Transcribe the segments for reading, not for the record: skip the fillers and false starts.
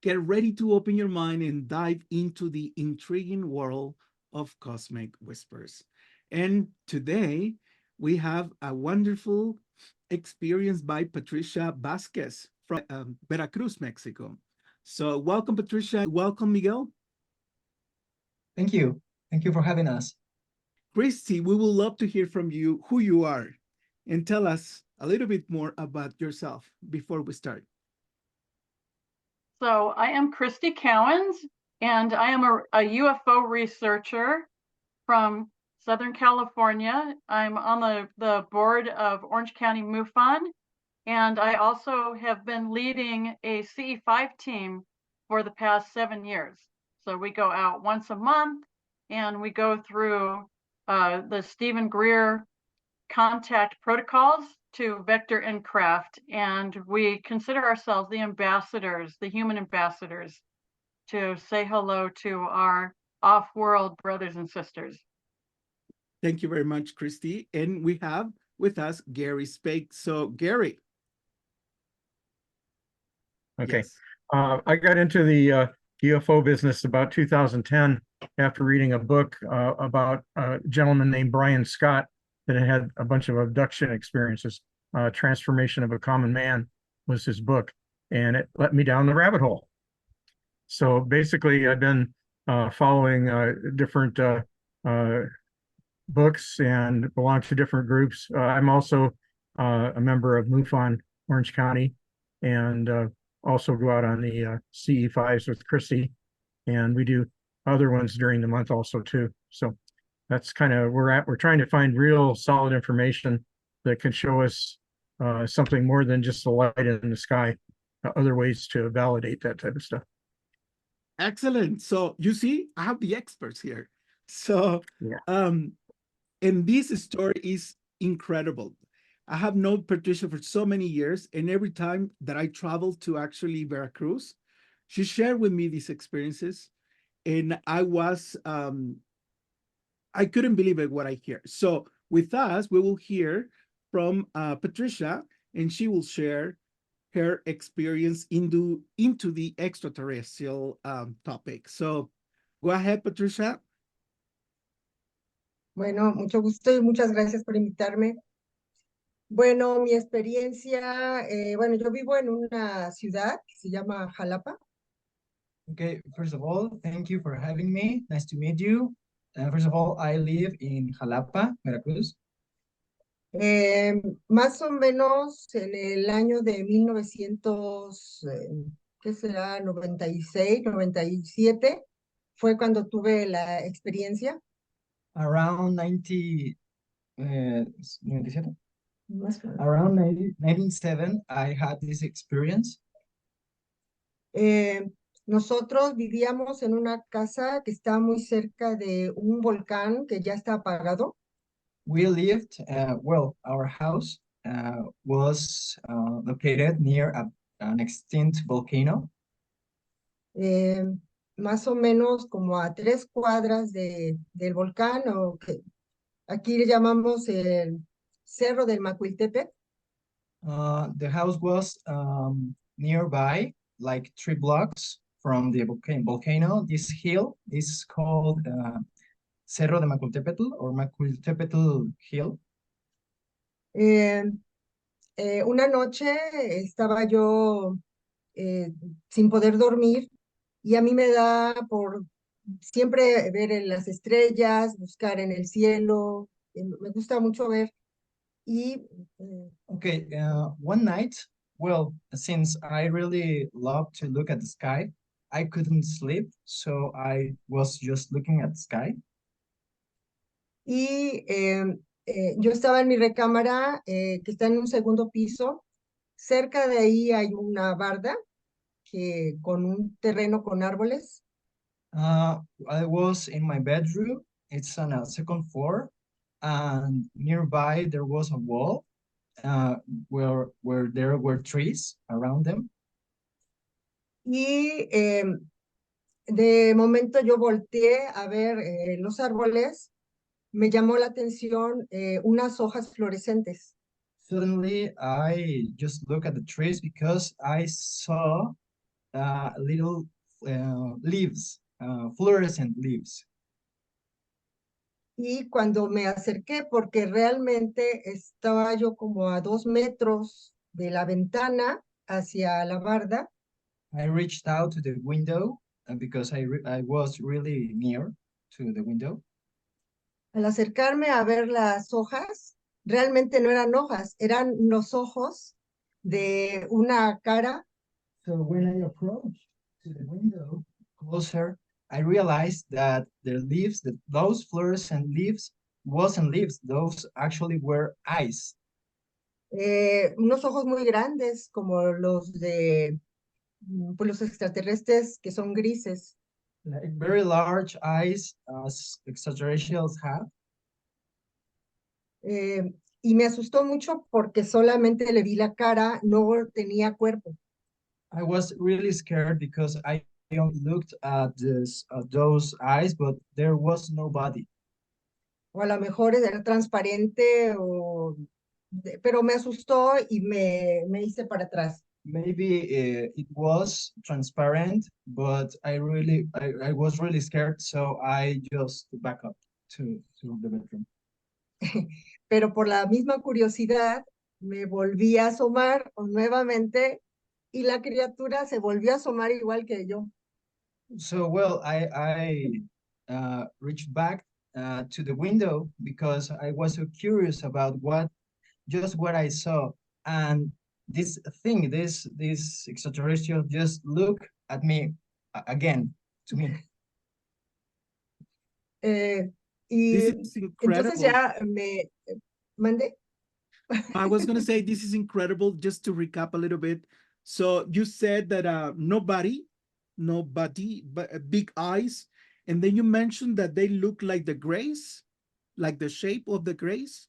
Get ready to open your mind and dive into the intriguing world of cosmic whispers. And today we have a wonderful experience by Patricia Vasquez from Veracruz, Mexico. So, welcome, Patricia. Welcome, Miguel. Thank you. Thank you for having us. Christy, we would love to hear from you who you are and tell us a little bit more about yourself before we start. So I am Christy Cowens, and I am a UFO researcher from Southern California. I'm on the board of Orange County MUFON, and I also have been leading a CE5 team for the past 7 years. So we go out once a month, and we go through the Stephen Greer contact protocols to Vector and Craft, and we consider ourselves the ambassadors, the human ambassadors, to say hello to our off-world brothers and sisters. Thank you very much, Christy. And we have with us Gary Spake. So, Gary. Okay. Yes. I got into the UFO business about 2010 after reading a book about a gentleman named Brian Scott that had a bunch of abduction experiences. Transformation of a Common Man was his book, and it let me down the rabbit hole. So basically, I've been following different books and belong to different groups. I'm also a member of MUFON Orange County, and also go out on the CE5s with Chrissy, and we do other ones during the month also too. So that's kind of where we're at. We're trying to find real solid information that can show us something more than just the light in the sky, other ways to validate that type of stuff. Excellent. So you see, I have the experts here. So, yeah. And this story is incredible. I have known Patricia for so many years, and every time that I travel to actually Veracruz, she shared with me these experiences, and I couldn't believe it what I hear. So with us, we will hear from Patricia, and she will share her experience into the extraterrestrial topic. So go ahead, Patricia. Bueno, mucho gusto y muchas gracias por invitarme. Bueno, mi experiencia, bueno, yo vivo en una ciudad que se llama Jalapa. Okay, first of all, thank you for having me. Nice to meet you. First of all, I live in Jalapa, Veracruz. Más o menos en el año de 1900, ¿qué será? 96, 97, fue cuando tuve la experiencia. Around 97? Around 1997, I had this experience. Nosotros vivíamos en una casa que está muy cerca de un volcán que ya está apagado. We lived, well, our house was located near an extinct volcano. Más o menos como a 3 cuadras del volcán, o que aquí le llamamos el Cerro del Macuiltepec. The house was nearby, like 3 blocks from the volcano. This hill is called Cerro de Macuiltepetl or Macuiltepetl Hill. Una noche estaba yo sin poder dormir, y a mí me da por siempre ver las estrellas, buscar en el cielo, me gusta mucho ver. Y Okay, one night, well, since I really love to look at the sky, I couldn't sleep, so I was just looking at the sky. Y yo estaba en mi recámara, que está en un segundo piso. Cerca de ahí hay una barda con un terreno con árboles. I was in my bedroom. It's on a second floor, and nearby there was a wall where there were trees around them. Y de momento yo volteé a ver los árboles. Me llamó la atención unas hojas fluorescentes. Suddenly, I just looked at the trees because I saw little leaves, fluorescent leaves. Y cuando me acerqué, porque realmente estaba yo como a 2 metros de la ventana hacia la barda, I reached out to the window because I was really near to the window. al acercarme a ver las hojas, realmente no eran hojas, eran los ojos de una cara. So when I approached to the window closer, I realized that the leaves, those fluorescent leaves, wasn't leaves. Those actually were eyes. Unos ojos muy grandes, como los de pues, los extraterrestres que son grises. Like very large eyes, as extraterrestrials have. Y me asustó mucho porque solamente le vi la cara, no tenía cuerpo. I was really scared because I only looked at those eyes, but there was no body. O a lo mejor era transparente, pero me asustó y me hice para atrás. Maybe it was transparent, but I was really scared, so I just back up to the bedroom. Pero por la misma curiosidad me volví a asomar nuevamente y la criatura se volvió a asomar igual que yo. So well, I reached back to the window because I was so curious about what I saw, and this extraterrestrial just look at me again to me. Y This is entonces incredible. ya me mandé. I was going to say, this is incredible. Just to recap a little bit. So you said that nobody, but big eyes. And then you mentioned that they look like the grace, like the shape of the grace.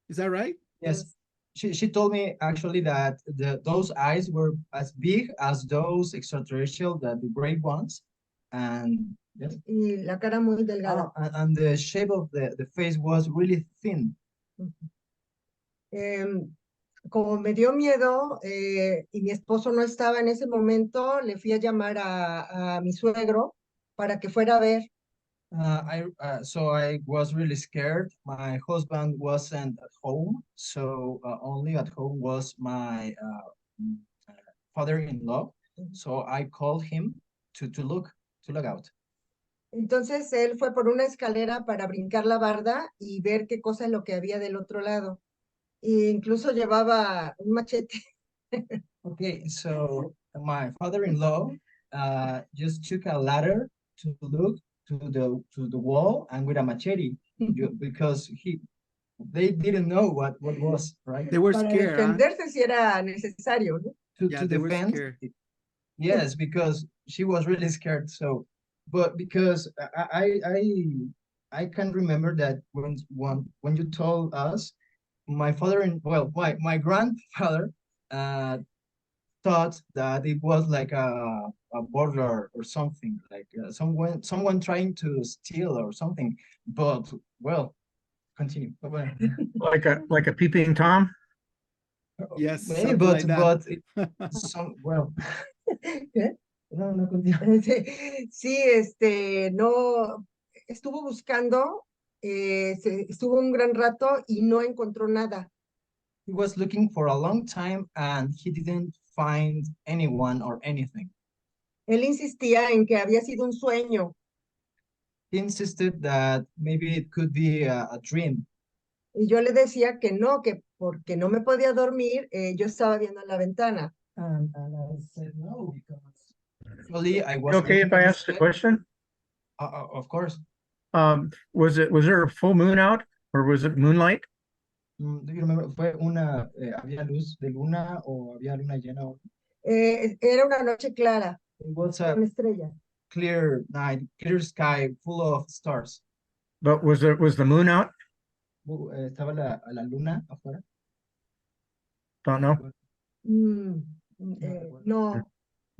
Is that right? Yes. She told me actually that those eyes were as big as those extraterrestrial, the great ones, and yes. Y la cara muy delgada. And the shape of the face was really thin. Como me dio miedo y mi esposo no estaba en ese momento, le fui a llamar a mi suegro para que fuera a ver. So I was really scared. My husband wasn't at home, so only at home was my father-in-law. So I called him to look out. Entonces él fue por una escalera para brincar la barda y ver qué cosa es lo que había del otro lado. E incluso llevaba un machete. Okay, so my father-in-law just took a ladder to look to the wall and with a machete because they didn't know what was, right? They were Para scared. defenderse si era necesario, ¿no? Yeah, To they were defend. scared. Yes, because she was really scared. So, but because I can remember that when you told us, my my grandfather thought that it was like a burglar or something, like someone trying to steal or something. But well, continue. Like a peeping Tom? Yes, Maybe, something like that. well. ¿Qué? No, continue. Sí, no, estuvo buscando, estuvo un gran rato y no encontró nada. He was looking for a long time and he didn't find anyone or anything. Él insistía en que había sido un sueño. He insisted that maybe it could be a dream. Y yo le decía que no, que porque no me podía dormir, yo estaba viendo en la ventana. And I said no because actually I was Okay, if I asked a question? Of course. Was there a full moon out or was it moonlight? Do you remember? ¿Fue había luz de luna o había luna llena? Era una noche clara, It was con a estrellas. clear night, clear sky, full of stars. But was the moon out? Estaba la luna afuera. Don't know. No.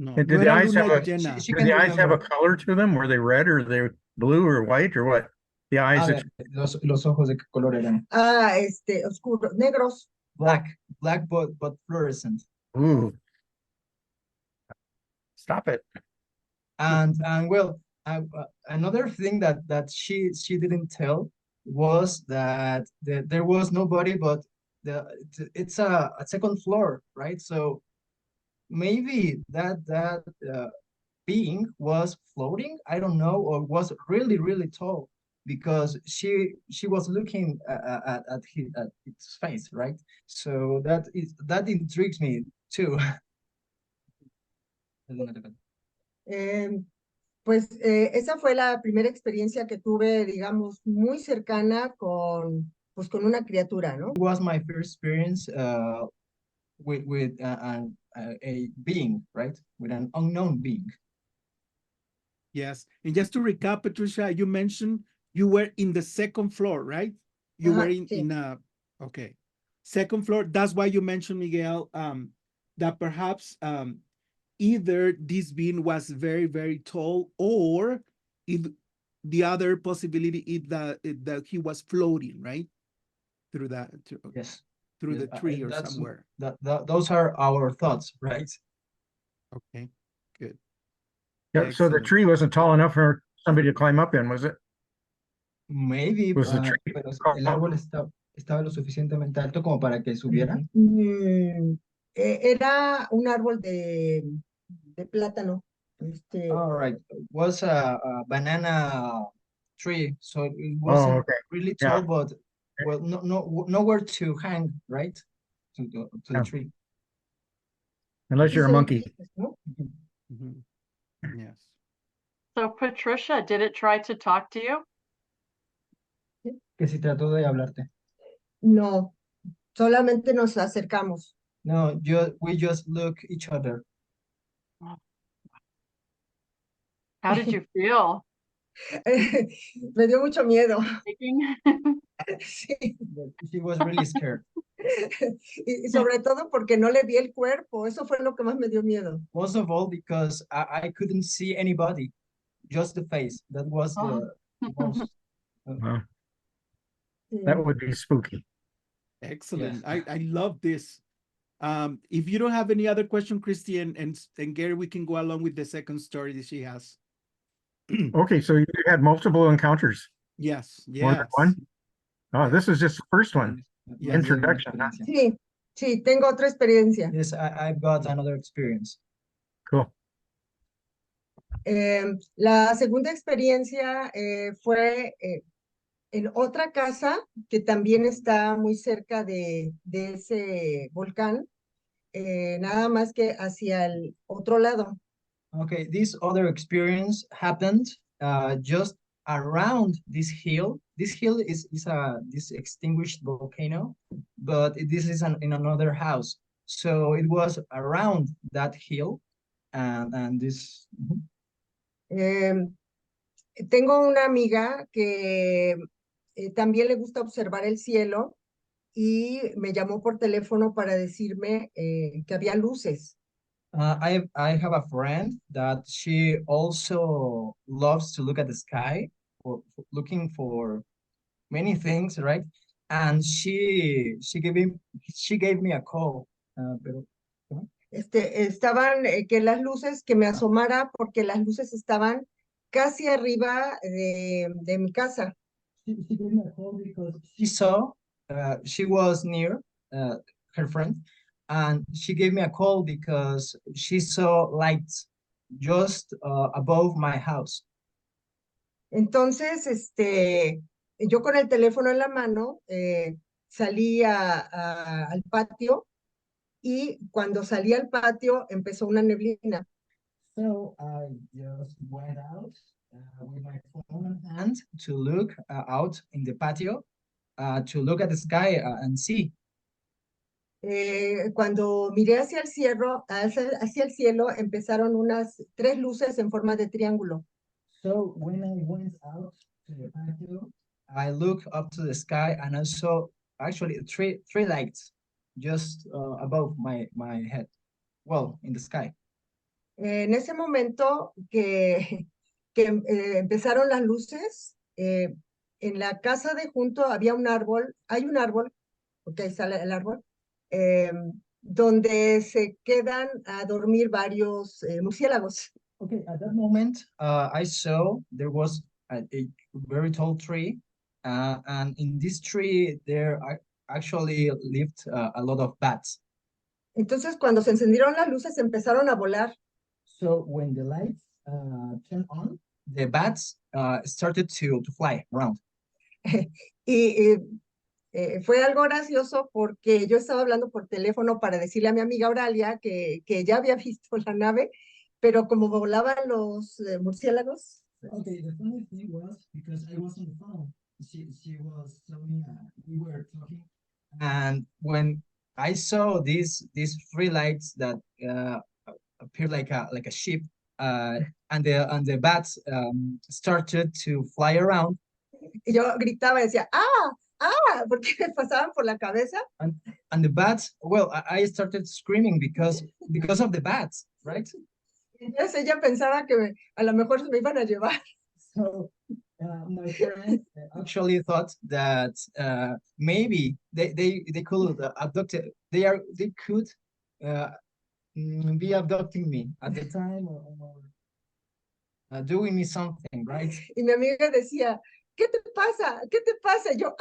No, And no did the era eyes luna have a llena. She did can the eyes have a remember. color to them? Were they red or they blue or white or what? The eyes that Los ojos de qué color eran? Oscuros, negros. Black but fluorescent. ooh. Stop it. And well, another thing that she didn't tell was that there was nobody, but it's a second floor, right? So maybe that being was floating, I don't know, or was really tall, because she was looking at its face, right? So that intrigues me too. Em, pues esa fue la primera experiencia que tuve, digamos, muy cercana pues, con una criatura, ¿no? It was my first experience with a being, right? With an unknown being. Yes. And just to recap, Patricia, you mentioned you were in the second floor, right? You were Ajá, sí. in a, okay. Second floor. That's why you mentioned, Miguel, that perhaps either this being was very tall, or if the other possibility is that he was floating, right? Through that, Yes. through Yes, the tree or that's somewhere. those are our thoughts, right? Okay, good. Yeah, so the Excellent. tree wasn't tall enough for somebody to climb up in, was it? Maybe, Was the tree pero el tall? árbol estaba lo suficientemente alto como para que subiera. Era un árbol de plátano. All right, was a banana tree, so it Oh, wasn't okay. really Yeah. tall, but well, nowhere to hang, right? To the Yeah. tree. Unless you're a monkey. ¿No? Mhm. Yes. So Patricia, did it try to talk to you? Que si trató de hablarte. No, solamente nos acercamos. No, we just look each other. How did you feel? Me dio mucho miedo. Shaking? Sí. She was really scared. Y sobre todo porque no le vi el cuerpo. Eso fue lo que más me dio miedo. Most of all, because I couldn't see anybody, just the face. That was the most. Wow, Sí. that would be spooky. Excellent. Yes. I love this. If you don't have any other question, Christy and Gary, we can go along with the second story that she has. Okay, so you had multiple encounters. Yes, More than yes. one? Oh, Yeah. this is just the first one. Yes. Introduction. Huh? Sí, sí, tengo otra experiencia. Yes, I've got another experience. Cool. La segunda experiencia fue en otra casa que también está muy cerca de ese volcán, nada más que hacia el otro lado. Okay, this other experience happened just around this hill. This hill is this extinguished volcano, but this is in another house. So it was around that hill, and this. Tengo una amiga que también le gusta observar el cielo y me llamó por teléfono para decirme que había luces. I have a friend that she also loves to look at the sky, for looking for many things, right? And she gave me a call. Pero, ¿cómo? Estaban que las luces, que me asomara porque las luces estaban casi arriba de mi casa. She gave me a call because she saw, she was near her friend, and she gave me a call because she saw lights just above my house. Entonces, yo con el teléfono en la mano salí al patio y cuando salí al patio empezó una neblina. So I just went out with my phone in hand to look out in the patio to look at the sky and see. Cuando miré hacia el cielo, empezaron unas 3 luces en forma de triángulo. So when I went out to the patio, I looked up to the sky and I saw actually three lights just above my head. Well, in the sky. En ese momento que empezaron las luces, en la casa de junto había un árbol, hay un árbol, porque ahí sale el árbol, donde se quedan a dormir varios murciélagos. Okay, at that moment, I saw there was a very tall tree, and in this tree there actually lived a lot of bats. Entonces, cuando se encendieron las luces, empezaron a volar. So when the lights turned on, the bats started to fly around. Y fue algo gracioso porque yo estaba hablando por teléfono para decirle a mi amiga Auralia que ya había visto la nave, pero como volaban los murciélagos. Okay, the funny thing was because I was on the phone, she was telling me we were talking, and when I saw these three lights that appeared like a ship, and the bats started to fly around. Y yo gritaba y decía, porque me pasaban por la cabeza. And the bats, well, I started screaming because of the bats, right? Entonces ella pensaba que a lo mejor se me iban a llevar. So my friend actually thought that maybe they could abduct it. They could be abducting me at the time, or doing me something, right? Y mi amiga decía, ¿qué te pasa? ¿Qué te pasa? Y yo,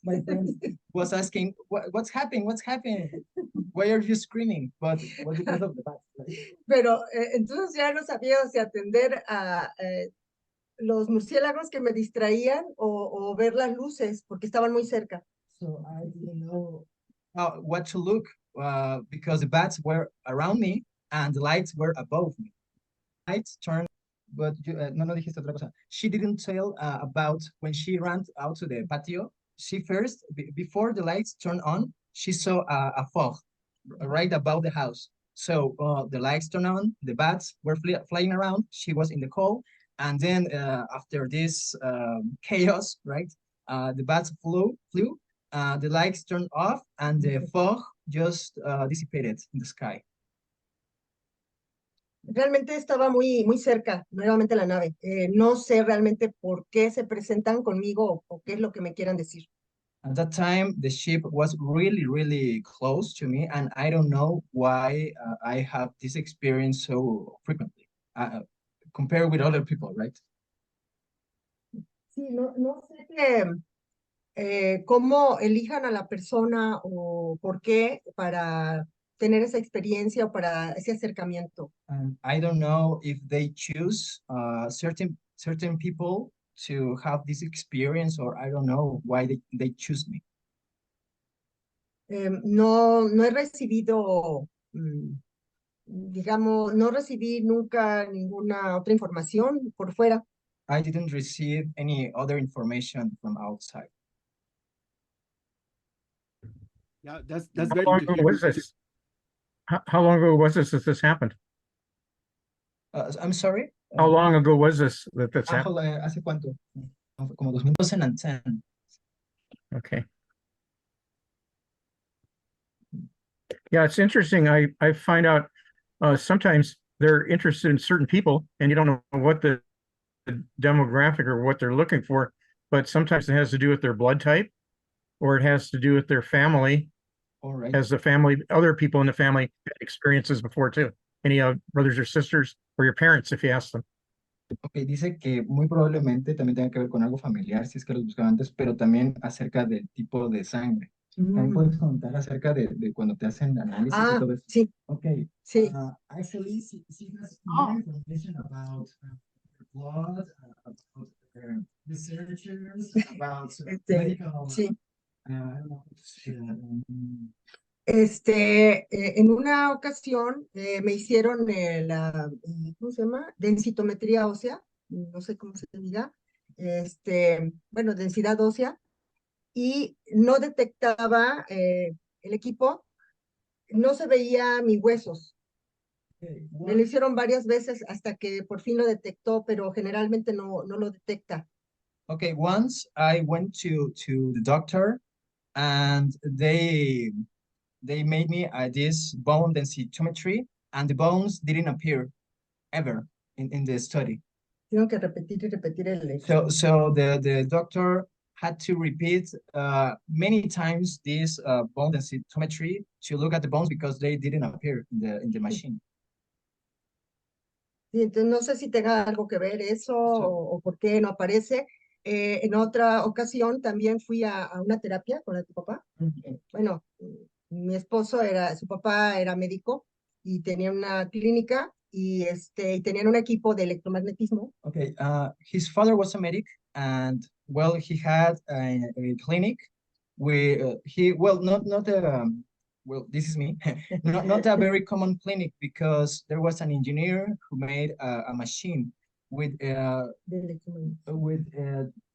My friend was asking, what's happening? What's happening? Why are you screaming? But because of the bats, right? Pero entonces ya no sabía si atender a los murciélagos que me distraían o ver las luces porque estaban muy cerca. So I didn't know what to look because the bats were around me and the lights were above me. Lights turned, but no dijiste otra cosa. She didn't tell about when she ran out to the patio. She first, before the lights turned on, she saw a fog right above the house. So the lights turned on, the bats were flying around. She was in the cold, and then after this chaos, right? The bats flew. The lights turned off, and the fog just dissipated in the sky. Realmente estaba muy cerca, nuevamente la nave. No sé realmente por qué se presentan conmigo o qué es lo que me quieran decir. At that time, the ship was really, really close to me, and I don't know why I have this experience so frequently, compared with other people, right? Sí, no sé cómo elijan a la persona o por qué para tener esa experiencia o para ese acercamiento. And I don't know if they choose certain people to have this experience, or I don't know why they choose me. No he recibido, digamos, no recibí nunca ninguna otra información por fuera. I didn't receive any other information from outside. Yeah, that's How very long good to ago hear. was this? How long ago was this that this happened? I'm sorry? How long ago was this that this happened? ¿Hace cuánto? Como 2010. Okay. Yeah, it's interesting. I find out sometimes they're interested in certain people and you don't know what the demographic or what they're looking for, but sometimes it has to do with their blood type or it has to do with their family. All right. As the family, other people in the family had experiences before too. Any brothers or sisters or your parents, if you ask them. Ok, dice que muy probablemente también tenga que ver con algo familiar, si es que los buscaba antes, pero también acerca del tipo de sangre. ¿También puedes contar acerca de cuando te hacen análisis y todo eso? Sí. Ok. Sí. Actually, she has more information about blood, about researchers, about medical. Sí. I don't know, En una ocasión me hicieron la, ¿cómo se llama? Densitometría ósea, no sé cómo se diga, bueno, densidad ósea, y no detectaba el equipo, no se veía mis huesos. Me lo hicieron varias veces hasta que por fin lo detectó, pero generalmente no lo detecta. Okay, once I went to the doctor and they made me this bone densitometry, and the bones didn't appear ever in the study. Tengo que repetir y repetir el So the doctor had to repeat many times this bone densitometry to look at the bones because they didn't appear in the machine. Sí, entonces no sé si tenga algo que ver eso o por qué no aparece. En otra ocasión también fui a una terapia con la de tu papá. Bueno, mi esposo su papá era médico y tenía una clínica y tenían un equipo de electromagnetismo. Okay, his father was a medic, and well, he had a clinic where not a well, this is me, not a very common clinic because there was an engineer who made a machine with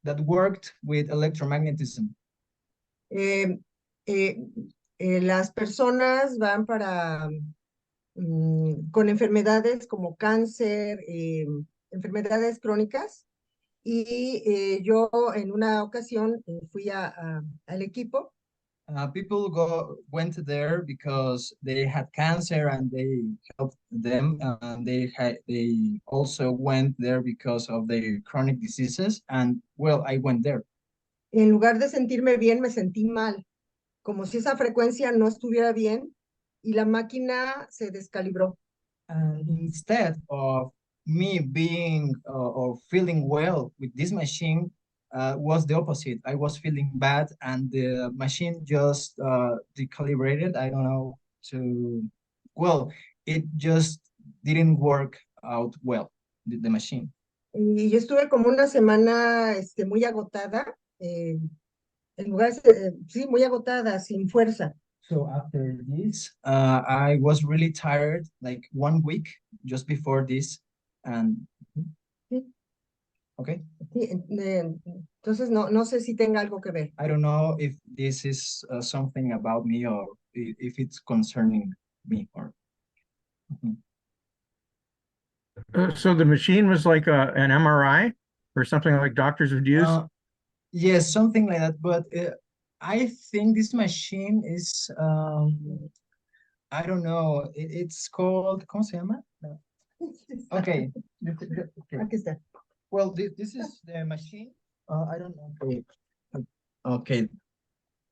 that worked with electromagnetism. Eh, eh, las personas van con enfermedades como cáncer, enfermedades crónicas, y yo en una ocasión fui al equipo. People went there because they had cancer and they helped them, and they also went there because of their chronic diseases. And well, I went there. En lugar de sentirme bien, me sentí mal, como si esa frecuencia no estuviera bien y la máquina se descalibró. And instead of me being or feeling well with this machine, was the opposite. I was feeling bad, and the machine just decalibrated. I don't know well, it just didn't work out well, the machine. Y yo estuve como una semana muy agotada, en lugar sí, muy agotada, sin fuerza. So after this, I was really tired, like 1 week just before this, and Sí. okay. Sí, entonces no sé si tenga algo que ver. I don't know if this is something about me or if it's concerning me or. So the machine was like an MRI or something like doctors would use? Yes, something like that. But I think this machine is, I don't know, it's called, ¿cómo se llama? Okay. Aquí está. Well, this is the machine. I don't know. Okay.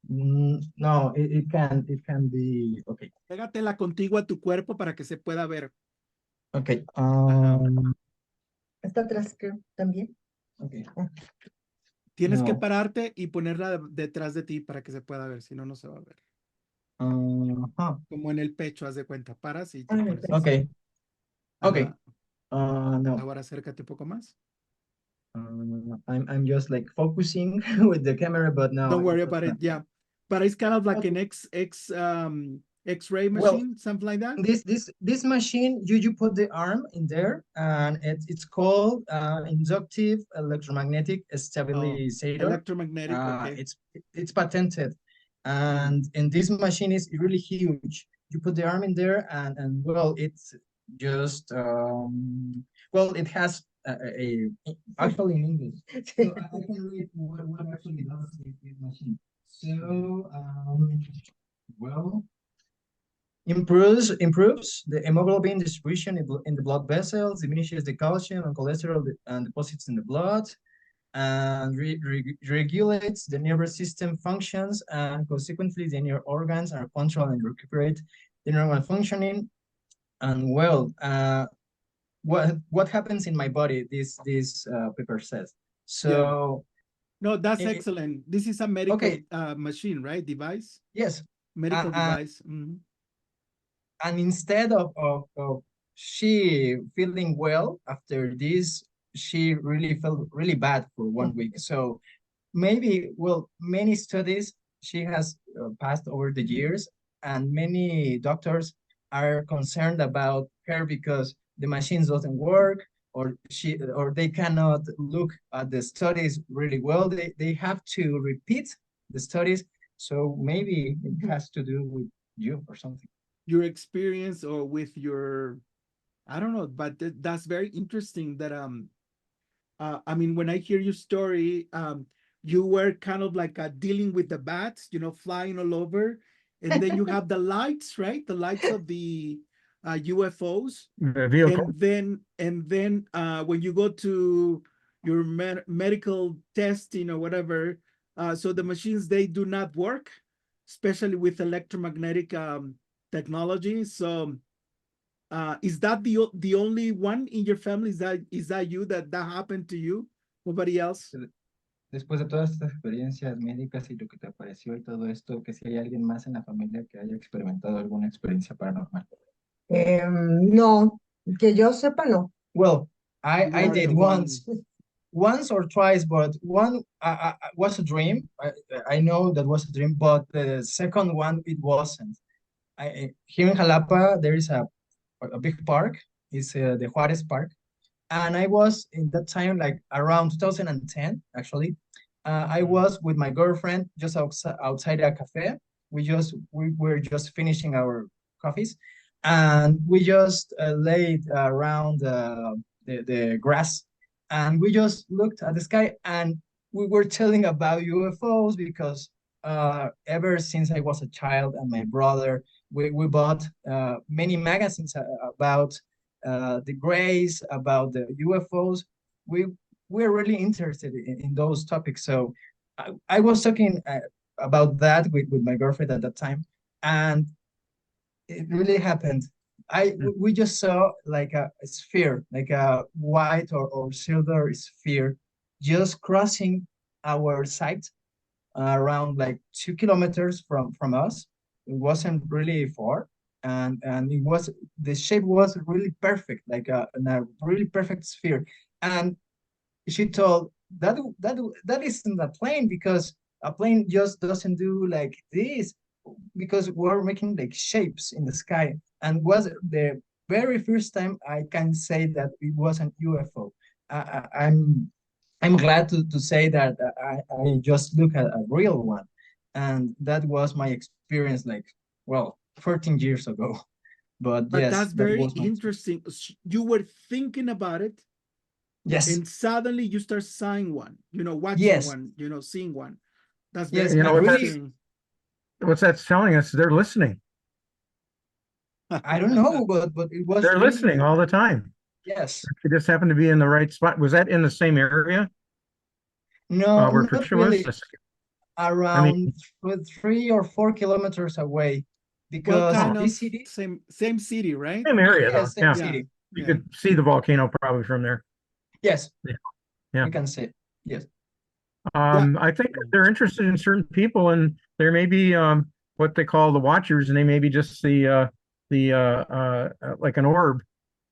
No, it can be, okay. Pégatela contigo a tu cuerpo para que se pueda ver. Okay. Está atrás, creo, también. Okay. Tienes que No. pararte y ponerla detrás de ti para que se pueda ver, si no, no se va a ver. Como en el pecho, haz de cuenta. Paras y te en el pones pecho. así. Okay. Okay. Ajá. No. Ahora acércate un poco más. I'm just like focusing with the camera, but no. Don't worry about it. Yeah. But it's kind of like an X-ray Well, machine, something like that. This machine, you put the arm in there, and it's called inductive electromagnetic stabilizer. Electromagnetic, okay. It's patented, and this machine is really huge. You put the arm in there, and well, it's just well, it has actually in English. So I can read what actually does this machine. So well, improves the hemoglobin distribution in the blood vessels, diminishes the calcium and cholesterol and deposits in the blood, and regulates the nervous system functions, and consequently the nerve organs are controlled and recuperate the normal functioning. And well, what happens in my body, this paper says. So yeah. No, that's excellent. This is a medical machine, right? Device? Yes. Medical device. And instead of she feeling well after this, she really felt really bad for 1 week. So maybe, well, many studies she has passed over the years, and many doctors are concerned about her because the machines doesn't work, or they cannot look at the studies really well. They have to repeat the studies. So maybe it has to do with you or something. Your experience or with your, I don't know, but that's very interesting that I mean, when I hear your story, you were kind of like dealing with the bats, you know, flying all over, and then you have the lights, right? The lights of the UFOs. The vehicle. And then when you go to your medical testing or whatever, So the machines, they do not work, especially with electromagnetic technology. So is that the only one in your family? Is that you that happened to you? Nobody else? Después de todas estas experiencias médicas y lo que te apareció y todo esto, que si hay alguien más en la familia que haya experimentado alguna experiencia paranormal. No, que yo sepa, no. Well, You I are did the one. once or twice, but one was a dream. I know that was a dream, but the second one, it wasn't. Here in Jalapa, there is a big park. It's the Juarez Park. And I was in that time, like around 2010, actually. I was with my girlfriend just outside a cafe. We were just finishing our coffees, and we just laid around the grass, and we just looked at the sky, and we were telling about UFOs because ever since I was a child and my brother, we bought many magazines about the grays, about the UFOs. We're really interested in those topics. So I was talking about that with my girlfriend at that time, and it really happened. We just saw like a sphere, like a white or silver sphere, just crossing our sight around like 2 kilometers from us. It wasn't really far, and it was the shape was really perfect, like a really perfect sphere. And she told that isn't a plane because a plane just doesn't do like this because we're making like shapes in the sky, and was the very first time I can say that it was an UFO. I'm glad to say that I just look at a real one, and that was my experience like, well, 14 years ago. But But yes, that's that very was my experience. interesting. You were thinking about it, Yes, and suddenly you start seeing one, watching yes, one, seeing one. That's yes. very You know I what really, interesting. what's that's telling us? They're listening. I don't know, but it was They're really, listening all the time. yes. They just happened to be in the right spot. Was that in the same area No, where not Patricia was? really. I mean, Around 3 or 4 kilometers away, What because oh, kind of this city, same city, right? same area though. yes, same Yeah, Yeah, city. you yeah. could see the volcano probably from there. Yes, Yeah, yeah. we can say yes. Yeah. I think they're interested in certain people, and there may be what they call the watchers, and they may be just like an orb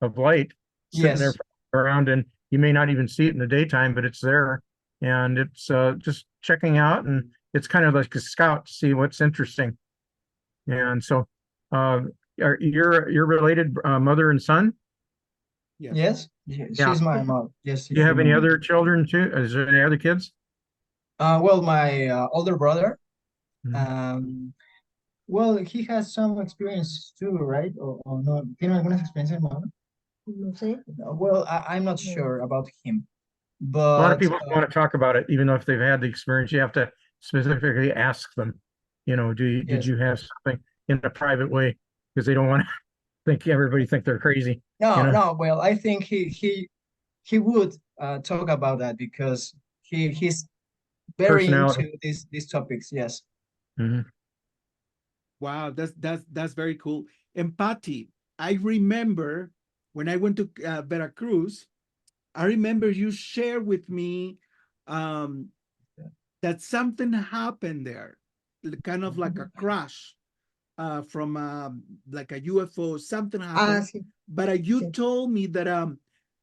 of light sitting there Yes. around, and you may not even see it in the daytime, but it's there, and it's just checking out, and it's kind of like a scout to see what's interesting. And so, you're related, mother and son? Yes. Yes, Yeah. she's my mom. Yes, Do you she's have my any mom. other children too? Is there any other kids? Well, my older brother, Mhm. um, well, he has some experience too, right? Or no? ¿Tiene algunas experiencias, mom? No sé. Well, I'm not No. sure about him, A lot of but people don't want to talk about it, even though if they've had the experience, you have to specifically ask them, did yes. you have something in a private way? Because they don't want to everybody think they're crazy, you No, know? no. Well, I think he would talk about that because he's very Personality. into these topics. Yes. Mhm. Wow, that's very cool. And Patty, I remember when I went to Veracruz, I remember you shared with me um, that something happened there, kind of like a crash from like a UFO, something Ah, happened. sí, But you sí, told me that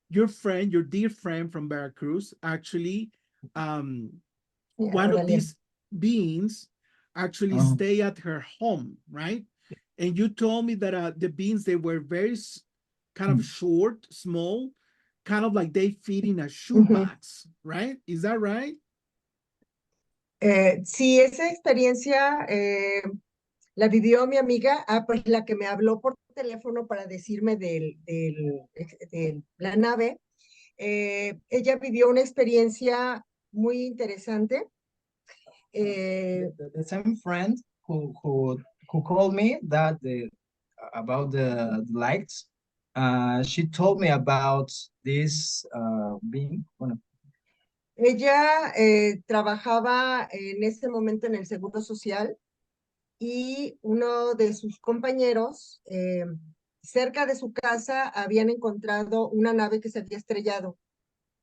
your friend, your dear friend from Veracruz, actually um, sí, one of Aurelian. these beings actually Oh. stay at her home, right? And you told me that the beings, they were very kind of short, small, kind of like they fit in a Ujú. shoebox, right? Is that right? Sí, esa experiencia la vivió mi amiga, pues la que me habló por teléfono para decirme de la nave. Ella vivió una experiencia muy interesante. The same friend who called me that about the lights. She told me about this being. Bueno, Ella trabajaba en ese momento en el Seguro Social y uno de sus compañeros, cerca de su casa, habían encontrado una nave que se había estrellado.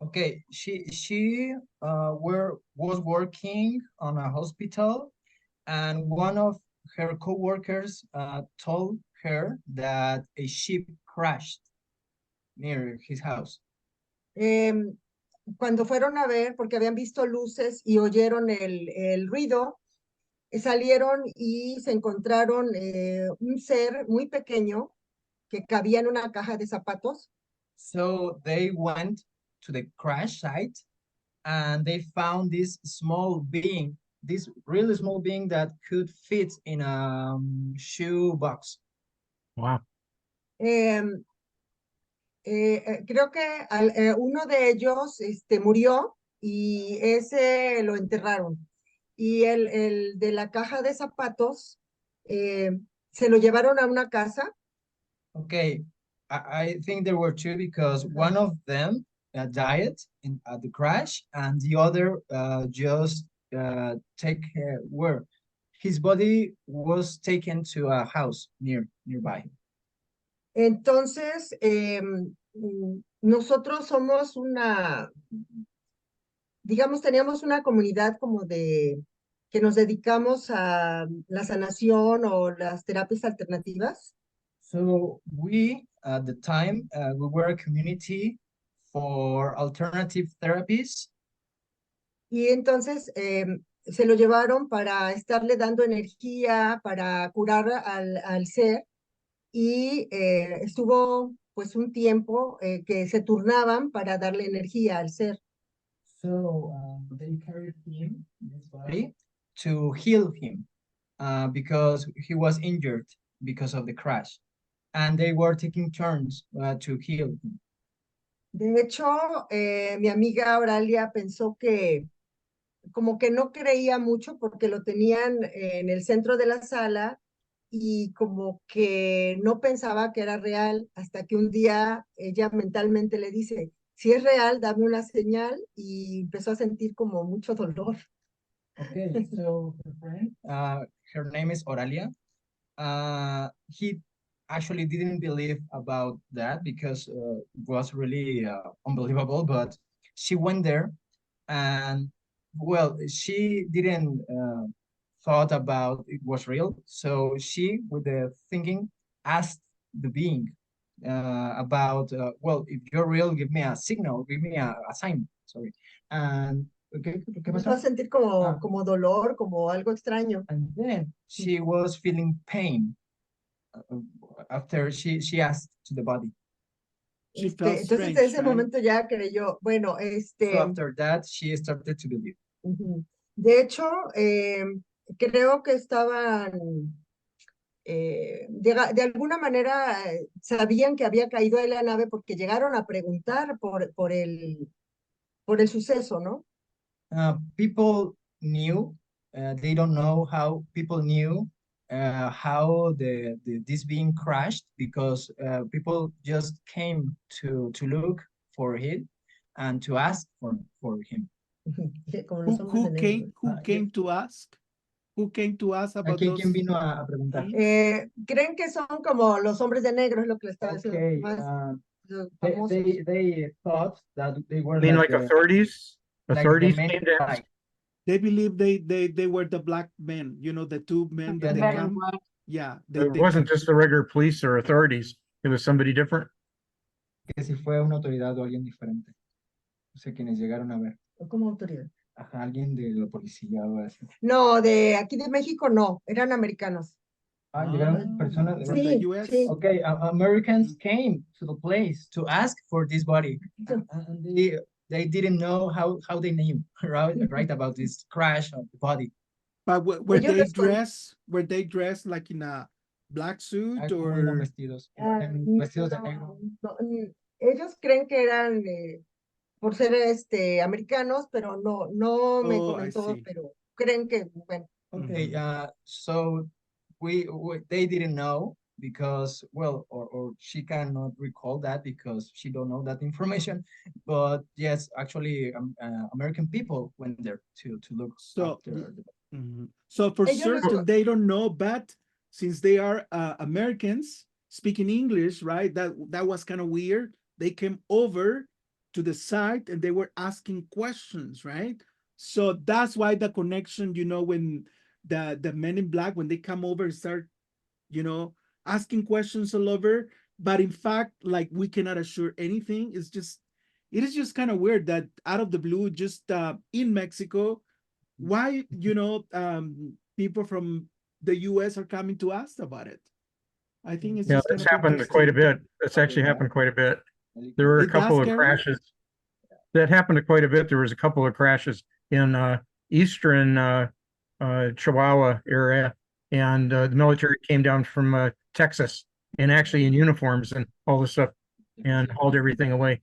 Okay, she was working on a hospital, and one of her coworkers told her that a ship crashed near his house. Em, Cuando fueron a ver, porque habían visto luces y oyeron el ruido, salieron y se encontraron un ser muy pequeño que cabía en una caja de zapatos. So they went to the crash site and they found this small being, this really small being that could fit in a shoe box. Wow. Em, Creo que uno de ellos murió y ese lo enterraron. Y el de la caja de zapatos se lo llevaron a una casa. Okay, I think there were two because one of them died at the crash and the other just where his body was taken to a house nearby. Entonces, nosotros somos digamos, teníamos una comunidad como que nos dedicamos a la sanación o las terapias alternativas. So we, at the time, we were a community for alternative therapies. Y entonces se lo llevaron para estarle dando energía, para curar al ser. Y estuvo pues un tiempo que se turnaban para darle energía al ser. So they carried him, this body, to heal him because he was injured because of the crash. And they were taking turns to heal him. De hecho, mi amiga Auralia pensó que como que no creía mucho porque lo tenían en el centro de la sala y como que no pensaba que era real hasta que un día ella mentalmente le dice, si es real, dame una señal, y empezó a sentir como mucho dolor. Okay, so her friend, her name is Oralia. He actually didn't believe about that because it was really unbelievable, but she went there and well, she didn't thought about it was real. So she, with the thinking, asked the being about, well, if you're real, give me a signal, give me a sign, sorry. And ¿qué Empezó a pasó? sentir como, Ah. como dolor, como algo extraño. And then she was feeling pain after she asked to the body. She felt Entonces, strange, de ese right? momento ya creyó, bueno, So after that, she started to believe. de hecho, creo que estaban, de alguna manera, sabían que había caído de la nave porque llegaron a preguntar por el suceso, ¿no? People knew, they don't know how people knew how this being crashed because people just came to look for it and to ask for him. Como los hombres de negro. Who came to ask? Who came to ask about those? ¿Quién vino a preguntar? Creen que son como los hombres de negro, es lo que le estaba diciendo. Okay, Más they thought that they were I mean, like the, authorities? like the Authorities men came in to black. ask? They believe they were the black men, you know, the two men Yeah, that they Men in come. Black. Yeah, It wasn't just the regular police or authorities. It was somebody different. Que si fue una autoridad o alguien diferente. O sea, quienes llegaron a ver. como autoridad. Ajá, alguien de la policía o así. No, de aquí de México no, eran americanos. Llegaron personas. from the Sí, US. sí. Okay, Americans came to the place to ask for this body. And they didn't know how they knew, right, about this crash of the body. But were Ellos they les con- dressed? Were they dressed like in a black suit ¿Cómo iban or? vestidos? Vestidos de negro. Ellos creen que eran por ser americanos, pero no me Oh, I comentó, see. pero creen que, bueno. Okay, so they didn't know because, well, or she cannot recall that because she don't know that information. But yes, actually, American people went there to look So, after the. so for Ellos certain, they don't know, but since they are Americans speaking English, right? That was kind of weird. They came over to the site and they were asking questions, right? So that's why the connection, when the men in black, when they come over and start, you know, asking questions all over, but in fact, like we cannot assure anything. It is just kind of weird that out of the blue, just in Mexico, why people from the US are coming to us about it. I think it's Yeah, just kind that's of happened quite a interesting. bit. That's actually happened quite a bit. There were a It does, couple of Karen? crashes that happened quite a bit. There was a couple of crashes in eastern Chihuahua area, and the military came down from Texas and actually in uniforms and all this stuff and hauled everything away.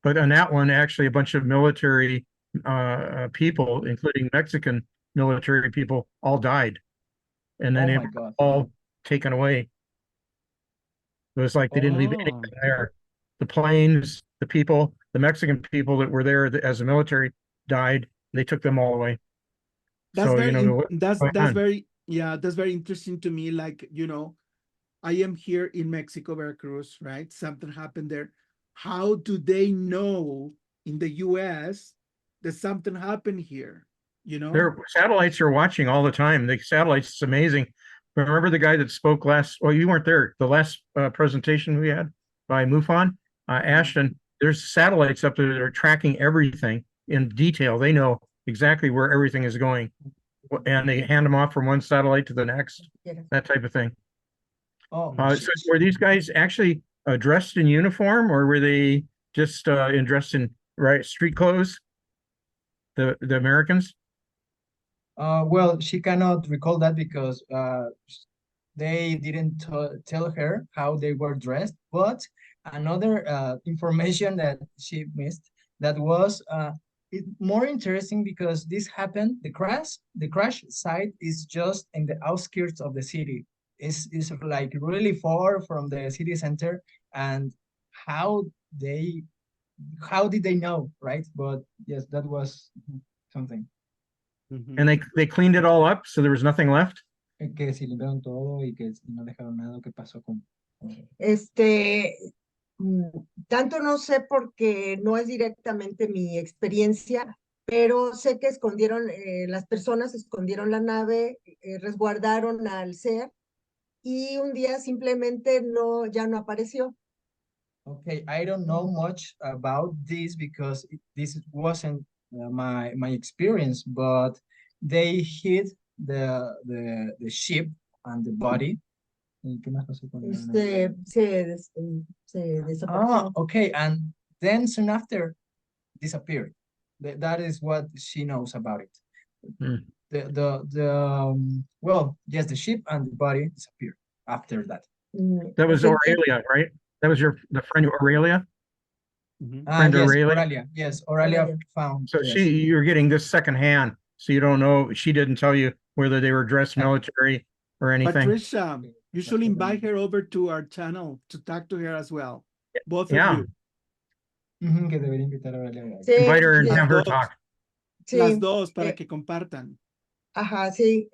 But on that one, actually, a bunch of military people, including Mexican military people, all died, and then Oh they my were God. all taken away. It was like they didn't leave anything Oh, there. The planes, the people, the Mexican people that were there as the military died. They took them all away. that's So, very in, going that's on. very yeah, that's very interesting to me. Like, I am here in Mexico, Veracruz, right? Something happened there. How do they know in the US that something happened here? You know? Their satellites are watching all the time. The satellites, it's amazing. Remember the guy that spoke last? Well, you weren't there. The last presentation we had by MUFON, Ashton. There's satellites up there that are tracking everything in detail. They know exactly where everything is going, and they hand them off from one satellite to the next. That type of thing. Oh, So were these guys actually dressed in uniform, or were they just dressed in street clothes? The Americans? well, she cannot recall that because they didn't tell her how they were dressed. But another information that she missed that was more interesting because this happened. The crash site is just in the outskirts of the city. Is like really far from the city center, and how they how did they know, right? But yes, that was something. And they cleaned it all up, so there was nothing left. Que si limpiaron todo y que no dejaron nada. ¿Qué pasó con? Este, tanto no sé porque no es directamente mi experiencia, pero sé que escondieron, las personas escondieron la nave, resguardaron al ser y un día simplemente ya no apareció. Okay, I don't know much about this because this wasn't my experience, but they hid the ship and the body. ¿Y qué más pasó con la nave? Se desapareció. Okay, and then soon after disappeared. That is what she knows about it. Well, yes, the ship and the body disappeared after that. That was Aurelia, right? That was the friend Aurelia? Friend Yes, Aurelia? Aurelia. Yes, Aurelia found. So yes. you're getting this secondhand, so you don't know. She didn't tell you whether they were dressed military or anything. Patricia, you should invite her over to our channel to talk to her as well. Both of you. Que debería invitar a Aurelia. Sí, Invite her and Las have her dos. talk. sí, Las dos para que compartan. Ajá, sí,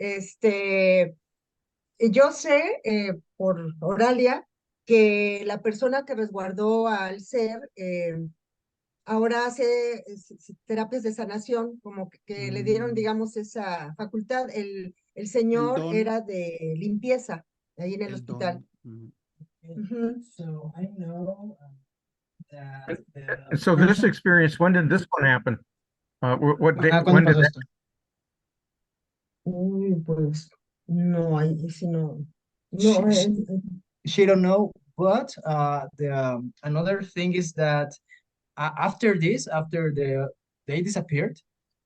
yo sé por Oralia que la persona que resguardó al ser ahora hace terapias de sanación, como que le dieron, digamos, esa facultad. El señor don. era de limpieza ahí en el hospital. So I know that So this experience, when did this one happen? What day? ¿Cuándo When did pasó that? esto? Uy, pues, no, ahí sí no. No, She don't know, but another thing is that after they disappeared,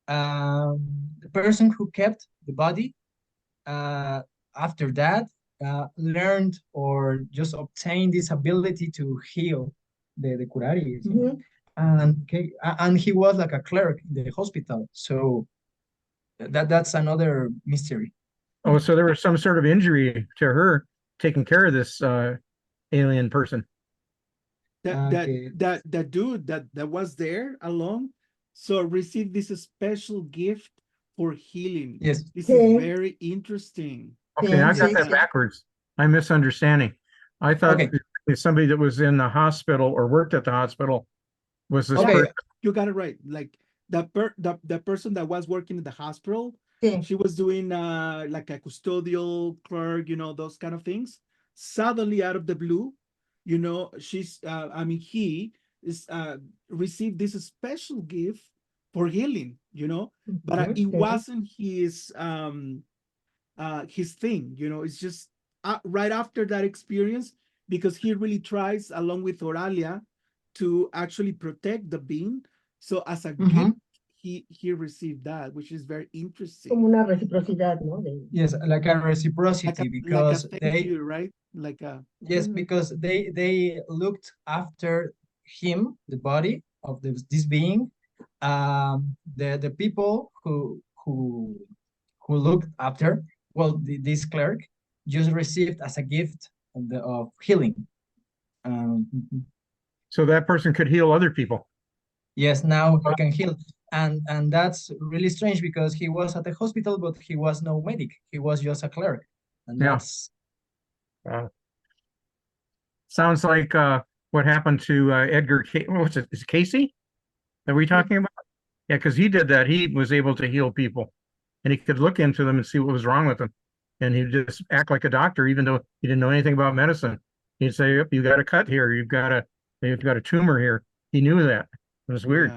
the person who kept the body after that learned or just obtained this ability to heal the curari. And he was like a clerk in the hospital, so that's another mystery. Oh, so there was some sort of injury to her taking care of this alien person. Okay. That dude that was there alone, so received this special gift for healing. Yes. This is Sí, very interesting. Okay, I got sí, that sí. backwards. I'm misunderstanding. I thought Okay. somebody that was in the hospital or worked at the hospital was this Okay. person. You got it right. Like the person that was working in the hospital, Sí. she was doing like a custodial clerk, those kind of things. Suddenly, out of the blue, he is received this special gift for healing, but Mhm. it Sí. wasn't his thing, it's just right after that experience, because he really tries along with Oralia to actually protect the bean. So as a gift, Mhm. he received that, which is very Como interesting. una reciprocidad, ¿no? Yes, like a Like reciprocity like a because thank they you, right? Like a yes, because they looked after him, the body of this being. The people who looked after, well, this clerk just received as a gift of healing. Mhm. So that person could heal other people. Yes, now he can heal. And that's really strange because he was at the hospital, but he was no medic. He was just a clerk. And Yeah. that's Sounds like what happened to Edgar what's it? Is it Casey that we talking about? Yeah, because he did that. He was able to heal people, and he could look into them and see what was wrong with them, and he'd just act like a doctor, even though he didn't know anything about medicine. He'd say, "Yep, you got a cut here. You've got a tumor here." He knew that. It was weird.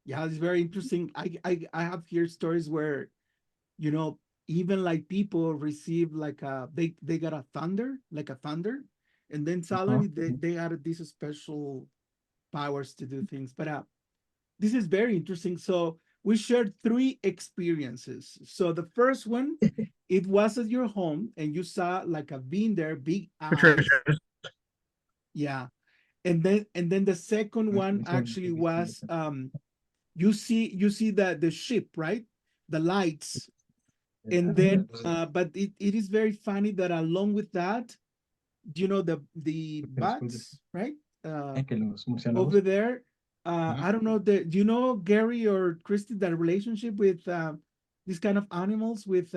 Yeah, it's very interesting. I have here stories where, you know even like people receive like they got a thunder, like a thunder, and then uh-huh. suddenly they added these special powers to do things. But this is very interesting. So we shared three experiences. So the first one, it was at your home and you saw like a being there, big Patricia, eyes. Yeah. And then the second one actually was you see the ship, right? The lights. And then but it is very funny that along with that, the bats, right? Over there. I don't know, do you know, Gary or Christy, that relationship with these kind of animals with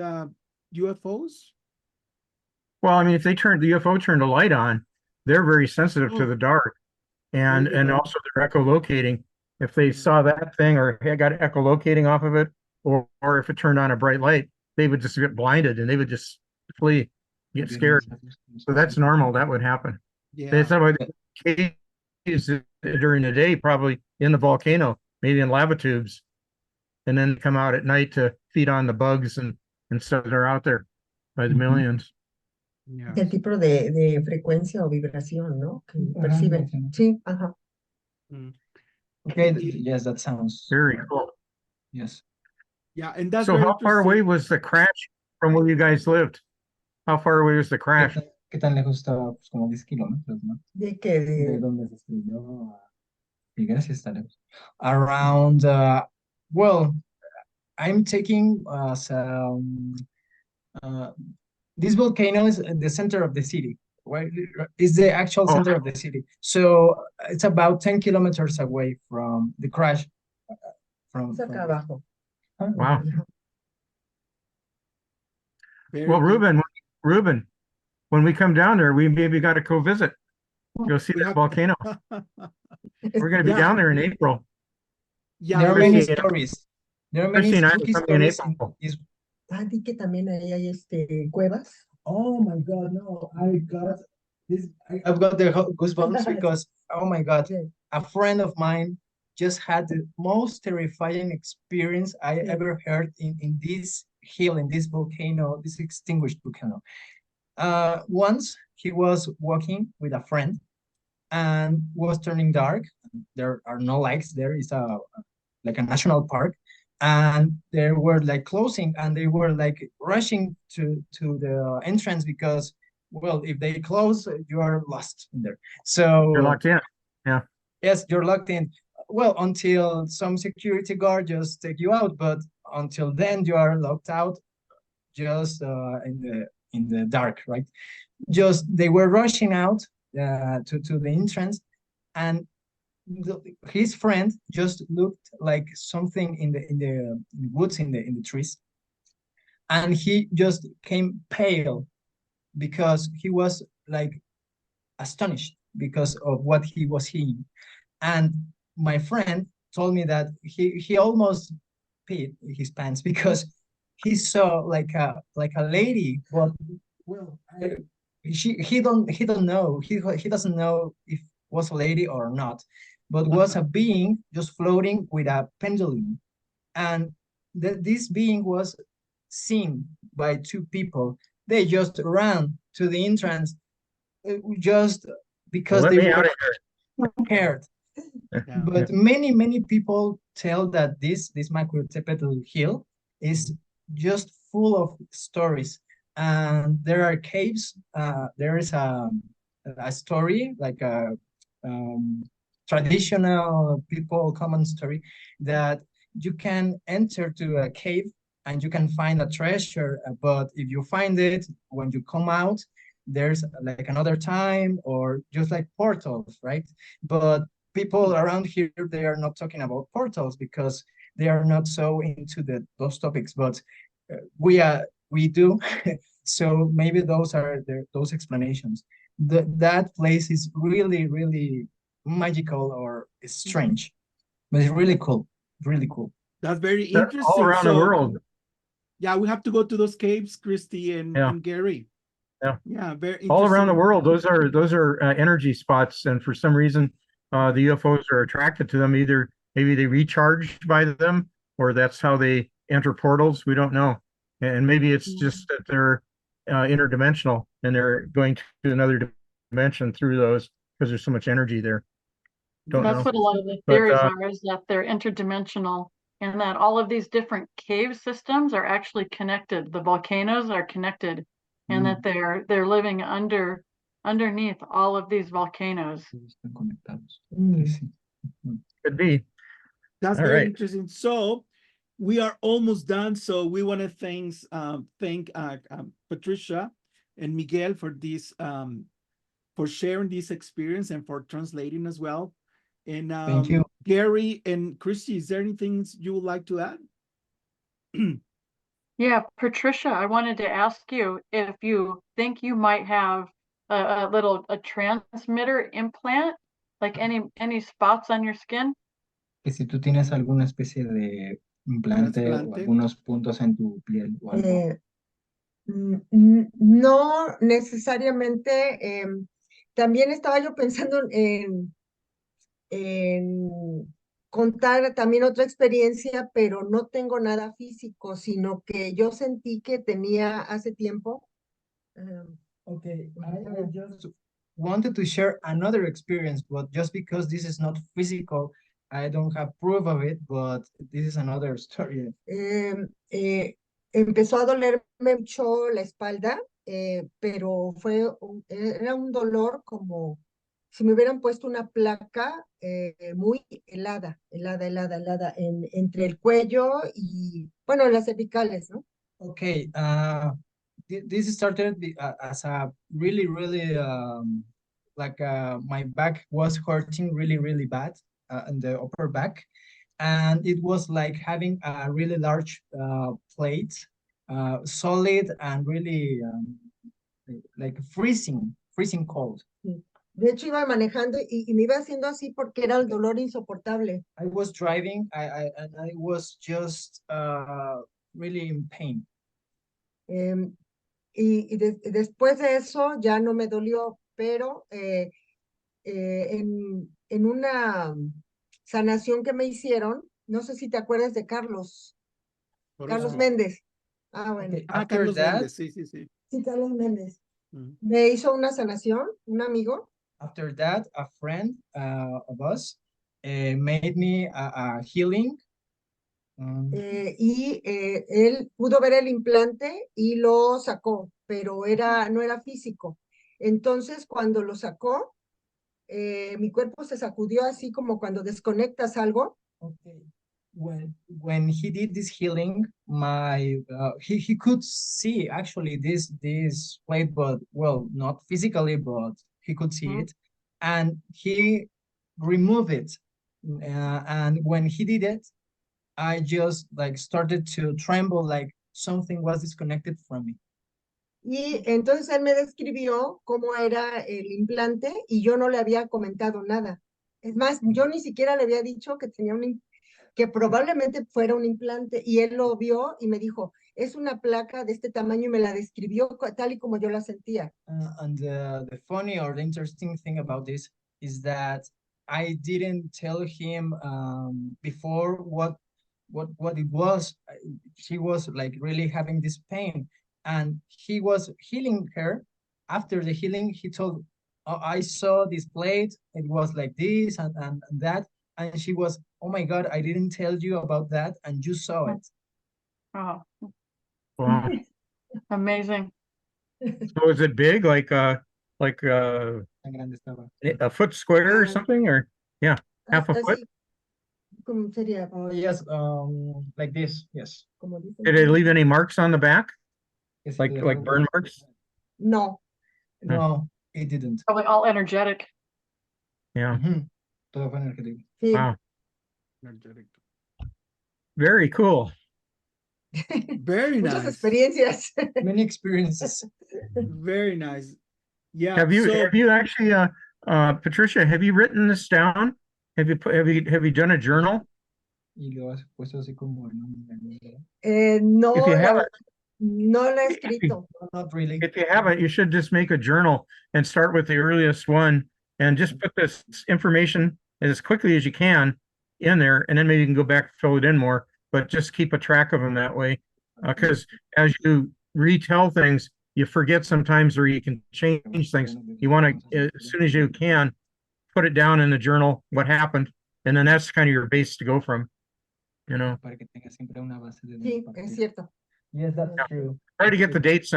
UFOs? well, I mean, if the UFO turned a light on, they're very sensitive to Oh, the dark, very and good. also they're echolocating. If they saw that thing or had got echolocating off of it, or if it turned on a bright light, they would just get blinded and they would just flee, get scared. So that's normal. That would happen. They Yeah. said about caves during the day, probably in the volcano, maybe in lava tubes, and then come out at night to feed on the bugs and stuff that are out there by the Mhm. millions. Yeah. El tipo de frecuencia o vibración, ¿no? Que Ajá, perciben. vibración. Sí, ajá. Mm. Okay, It- yes, that sounds Very cool. yes. yeah, and that's So very how far away interesting. was the crash from where you guys lived? How far away was the crash? ¿Qué tan lejos estaba? Pues como 10 kilómetros, ¿no? De que De donde se estrelló Figueres está lejos. Around, well, I'm taking uh, this volcano is at the center of the city. Right? Is the actual Oh, center of the city. So it's about 10 kilometers away from the crash. es acá abajo. wow. Very Well, Ruben, when we come down there, we maybe got to go visit, go see we that have volcano. We're going to be yeah, down there in April. yeah, There are well, many Chrissy, stories. There are many Chrissy and I are spooky coming in stories in April. this. Ah, di que también ahí hay cuevas. Oh my God, no, I got this. I've got the goosebumps because, oh my God, Sí. a friend of mine just had the most terrifying experience I Sí. ever heard in this hill, in this volcano, this extinguished volcano. Once he was walking with a friend and was turning dark. There are no lights. There is a like a national park, and they were like closing, and they were like rushing to the entrance because, well, if they close, you are lost in there. You're So locked in. Yeah. yes, you're locked in. Well, until some security guard just take you out, but until then you are locked out, just in the dark, right? just they were rushing out to the entrance, and his friend just looked like something in the woods, in the trees, and he just came pale because he was like astonished because of what he was seeing. And my friend told me that he almost peed his pants because he saw like a lady, but well, he don't know, he doesn't know if was a lady or not, but was a being just floating with a pendulum. And this being was seen by two people. They just ran to the entrance, just Well, because let they me out were of scared. Yeah. But many people tell that this Macrotepetl hill is just full of stories, and there are caves. There is a story, like a um, traditional people common story, that you can enter to a cave and you can find a treasure, but if you find it when you come out, there's like another time, or just like portals, right? But people around here, they are not talking about portals because they are not so into those topics, but we do. So maybe those are those explanations. That place is really magical or strange, but it's really cool, really cool. That's very They're all interesting. around the So world. yeah, we have to go to those caves, Christy Yeah. and Gary. Yeah. Yeah, very All around the interesting. world. Those are energy spots, and for some reason, the UFOs are attracted to them. Either maybe they recharged by them, or that's how they enter portals. We don't know, and maybe it's just that they're interdimensional and they're going to another dimension through those because there's so much energy there. Don't That's know, what a lot of the but theories are, is that they're interdimensional and that all of these different cave systems are actually connected. The volcanoes are connected, and that they're living underneath all of these volcanoes. Están conectados. Mm. Sí. could be. That's All very right. interesting. So we are almost done. So we want to thank Patricia and Miguel for this for sharing this experience and for translating as well. And Thank you. Gary and Christy, is there anything you would like to add? Yeah, Patricia, I wanted to ask you if you think you might have a transmitter implant, like any spots on your skin. Que si tú tienes alguna especie de implante o Trasplante. algunos puntos en tu piel o algo. No necesariamente. También estaba yo pensando en contar también otra experiencia, pero no tengo nada físico, sino que yo sentí que tenía hace tiempo. Okay, I just wanted to share another experience, but just because this is not physical, I don't have proof of it, but this is another story. Empezó a dolerme mucho la espalda, pero era un dolor como si me hubieran puesto una placa muy helada entre el cuello y, bueno, las cervicales, ¿no? Okay, this started as a really like my back was hurting really bad in the upper back, and it was like having a really large plate, solid and really like freezing cold. Sí. De hecho, iba manejando y me iba haciendo así porque era el dolor insoportable. I was driving, and I was just really in pain. Después de eso ya no me dolió, pero en una sanación que me hicieron, no sé si te acuerdas de Carlos Orozco. Méndez. Ah, bueno. Okay, Ah, after Carlos that, Méndez, sí. Sí, Carlos Méndez. Mm. Me hizo una sanación, un amigo. after that, a friend of us made me a healing. Él pudo ver el implante y lo sacó, pero no era físico. Entonces, cuando lo sacó, mi cuerpo se sacudió así como cuando desconectas algo. Okay. when he did this healing, my he could see actually this plate, but well, not physically, but he could see it, and he removed it. And when he did it, I just like started to tremble, like something was disconnected from me. Y entonces él me describió cómo era el implante y yo no le había comentado nada. Es más, yo ni siquiera le había dicho que tenía que probablemente fuera un implante y él lo vio y me dijo, es una placa de este tamaño y me la describió tal y como yo la sentía. And the funny or the interesting thing about this is that I didn't tell him before what it was. She was like really having this pain, and he was healing her. After the healing, he told, oh, I saw this plate, it was like this and that, and she was, oh my God, I didn't tell you about that, and you saw it. Oh, Wow. amazing. So is it big, like Tan grande estaba. a foot square or something, or yeah, half a foot? Así, ¿cómo sería? Oh yes, like this, yes. Como dicen. Did it leave any marks on the back, Yes, like burn marks? No, No, it didn't. Probably all energetic. Yeah. Todo fue energético. sí. Wow. Energetic. Very cool. Very Muchas nice. experiencias. Many experiences. Very nice. Yeah. Have you so, actually Patricia, have you written this down? Have you done a journal? Y lo has puesto así como en un... No, If you la haven't, verdad, no la he If you- escrito. No, not really. if you haven't, you should just make a journal and start with the earliest one and just put this information as quickly as you can in there, and then maybe you can go back and fill it in more, but just keep a track of them that way. Because as you retell things, you forget sometimes, or you can change things. You want to, as soon as you can, put it down in the journal, what happened, and then that's kind of your base to go from, you know. Para que tenga siempre una base de Sí, es cierto. Yes, that's true. Try to get the dates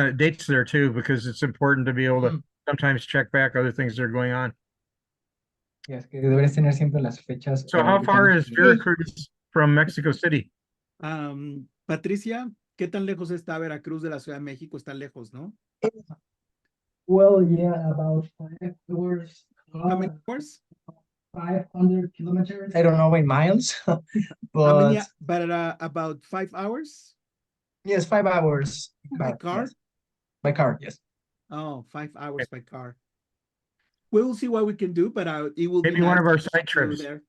there too, because it's important to be able to sometimes check back other things that are going on. Yes, que deberías tener siempre las fechas. So how far is Veracruz from Mexico City? Patricia, ¿qué tan lejos está Veracruz de la Ciudad de México? Está lejos, ¿no? Well, yeah, about 5 hours. How many hours? 500 kilometers. I don't know in miles, How but many, about 5 hours yes, 5 hours. by car? Yes. By car, yes. Oh, 5 hours by car. We will see what we can do, but it will Maybe be one nice of our to side go trips. there.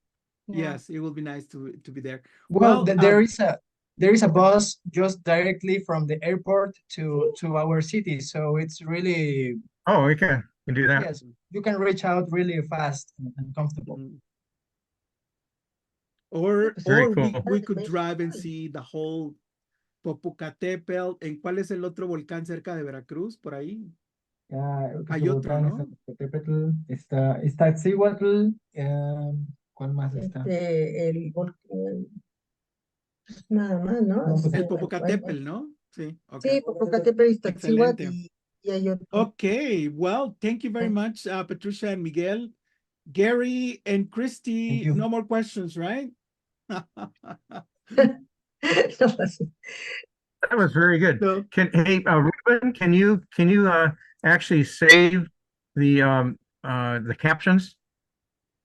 Yeah. Yes, it will be nice to be there. Well, there is a bus just directly from the airport to our city, so it's really, Oh, we can do that. yes, you can reach out really fast and comfortable. Or Very or cool. we could drive and see the whole Popocatépetl. ¿En cuál es el otro volcán cerca de Veracruz? Por ahí. Hay otro, ¿no? Está Iztaccíhuatl, ¿cuál más está? Nada más, ¿no? No, pues, El Popocatépetl, ¿no? Sí, okay. Sí, Popocatépetl, Iztaccíhuatl Excelente. y hay otro. Okay, well, thank you very much, Patricia and Miguel. Gary and Christy, no more questions, right? That was very good. No. Hey, Ruben, can you actually save the captions?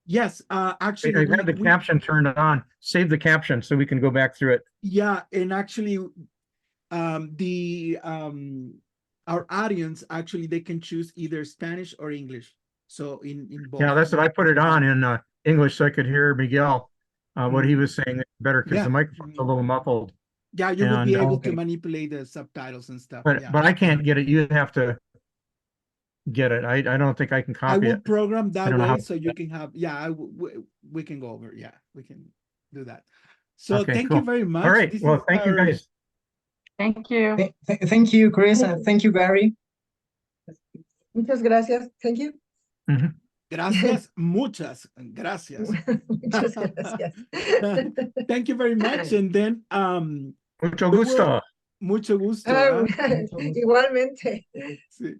Yes, actually, I had the caption turned on. Save the caption so we can go back through it. Yeah, and actually, our audience actually they can choose either Spanish or English. So in both. Yeah, that's what I put it on in English so I could hear Miguel what he was saying better, because the microphone's a little muffled. Yeah, you will be able to manipulate the subtitles and stuff. But I can't get it. You have to get it. I don't think I can copy it. I will program that way so you it. can have. Yeah, we can go over. Yeah, we can do that. So Okay, thank cool. you very much. All right. Well, thank you guys. Thank you. Thank you, Chris, and thank you, Gary. Muchas gracias. Thank you. Gracias, muchas gracias. Muchas gracias. Thank you very much. And then Mucho gusto. Mucho gusto. Igualmente. Sí.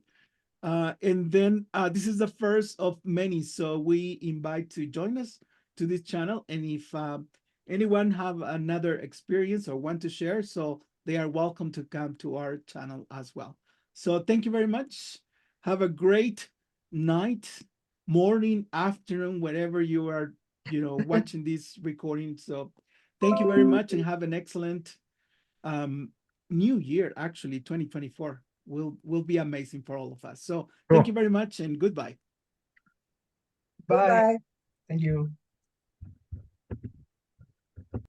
And then this is the first of many, so we invite to join us to this channel. And if anyone have another experience or want to share, so they are welcome to come to our channel as well. So thank you very much. Have a great night, morning, afternoon, wherever you are, watching this recording. So thank you very much and have an excellent um, new year. Actually, 2024 will be amazing for all of us. So thank Cool. you very much and goodbye. Bye. Goodbye. Thank you.